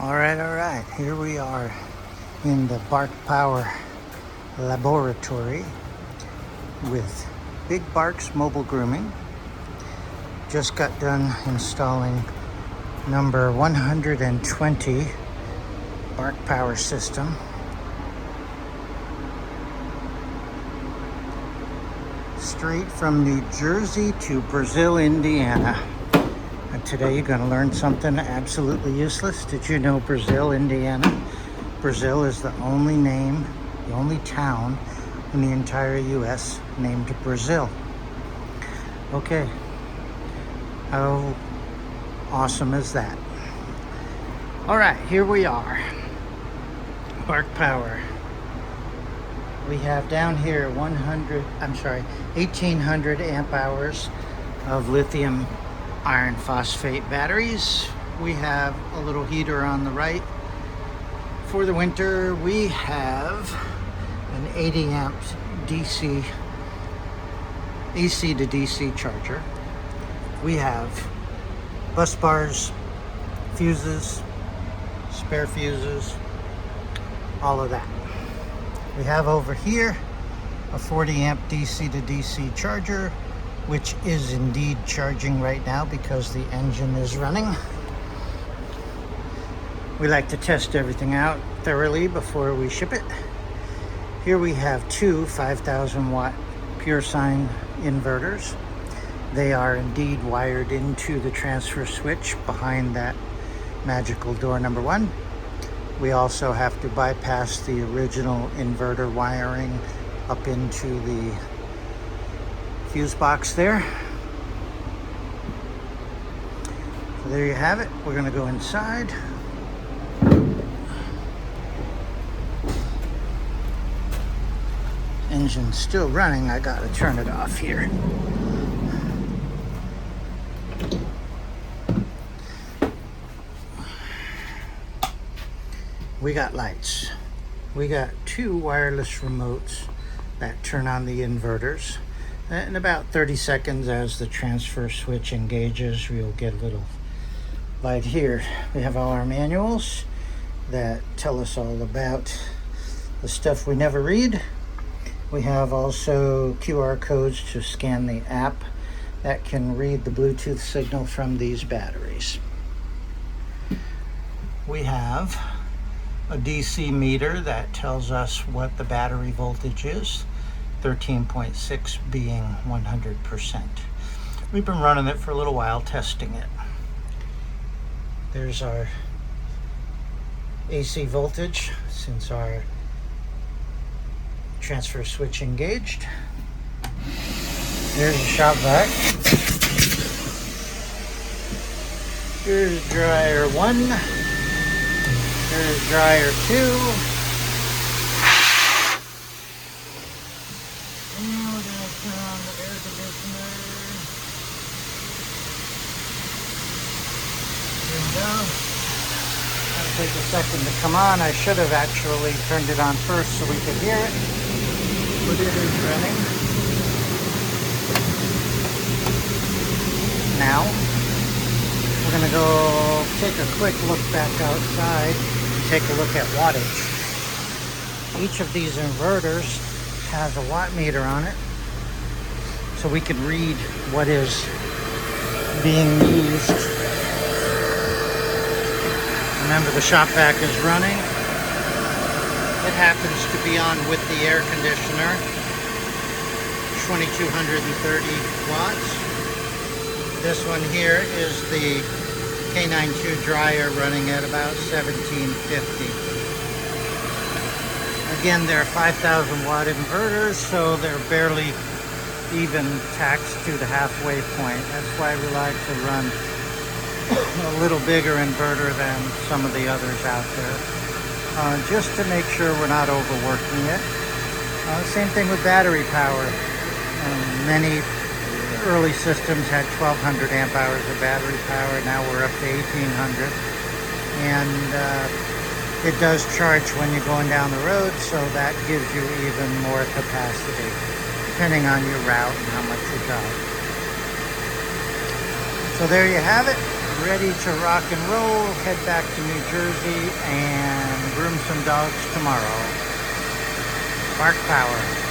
All right. Here we are in the Bark Power laboratory with Big Bark's Mobile Grooming. Just got done installing number 120 Bark Power system. Straight from New Jersey to Brazil, Indiana. And today you're going to learn something absolutely useless. Did you know Brazil, Indiana? Brazil is the only name, the only town in the entire U.S. named Brazil. Okay, how awesome is that? All right, here we are. Bark Power. We have down here 1800 amp hours of lithium iron phosphate batteries. We have a little heater on the right. For the winter, we have an 80 amp AC to DC charger. We have bus bars, fuses, spare fuses, all of that. We have over here a 40 amp DC to DC charger, which is indeed charging right now because the engine is running. We like to test everything out thoroughly before we ship it. Here we have two 5,000 watt pure sine inverters. They are indeed wired into the transfer switch behind that magical door number 1. We also have to bypass the original inverter wiring up into the fuse box there. So there you have it. We're going to go inside. Engine's still running. I got to turn it off here. We got lights. We got two wireless remotes that turn on the inverters. In about 30 seconds, as the transfer switch engages, you'll get a little light here. We have all our manuals that tell us all about the stuff we never read. We have also QR codes to scan the app that can read the Bluetooth signal from these batteries. We have a DC meter that tells us what the battery voltage is, 13.6 being 100%. We've been running it for a little while, testing it. There's our AC voltage since our transfer switch engaged. There's the shop vac. Here's dryer 1. Here's dryer 2. And we're going to turn on the air conditioner. There we go. That'll take a second to come on. I should have actually turned it on first so we could hear it. But it is running. Now, we're going to go take a quick look back outside and take a look at wattage. Each of these inverters has a watt meter on it, so we can read what is being used. Remember, the shop vac is running. It happens to be on with the air conditioner, 2230 watts. This one here is the K92 dryer running at about 1750. Again, they're 5,000 watt inverters, so they're barely even taxed to the halfway point. That's why we like to run a little bigger inverter than some of the others out there, just to make sure we're not overworking it. Same thing with battery power. Many early systems had 1,200 amp hours of battery power. Now we're up to 1,800. And it does charge when you're going down the road, so that gives you even more capacity, depending on your route and how much you drive. So there you have it. ready to rock and roll, head back to New Jersey and groom some dogs tomorrow. Bark power.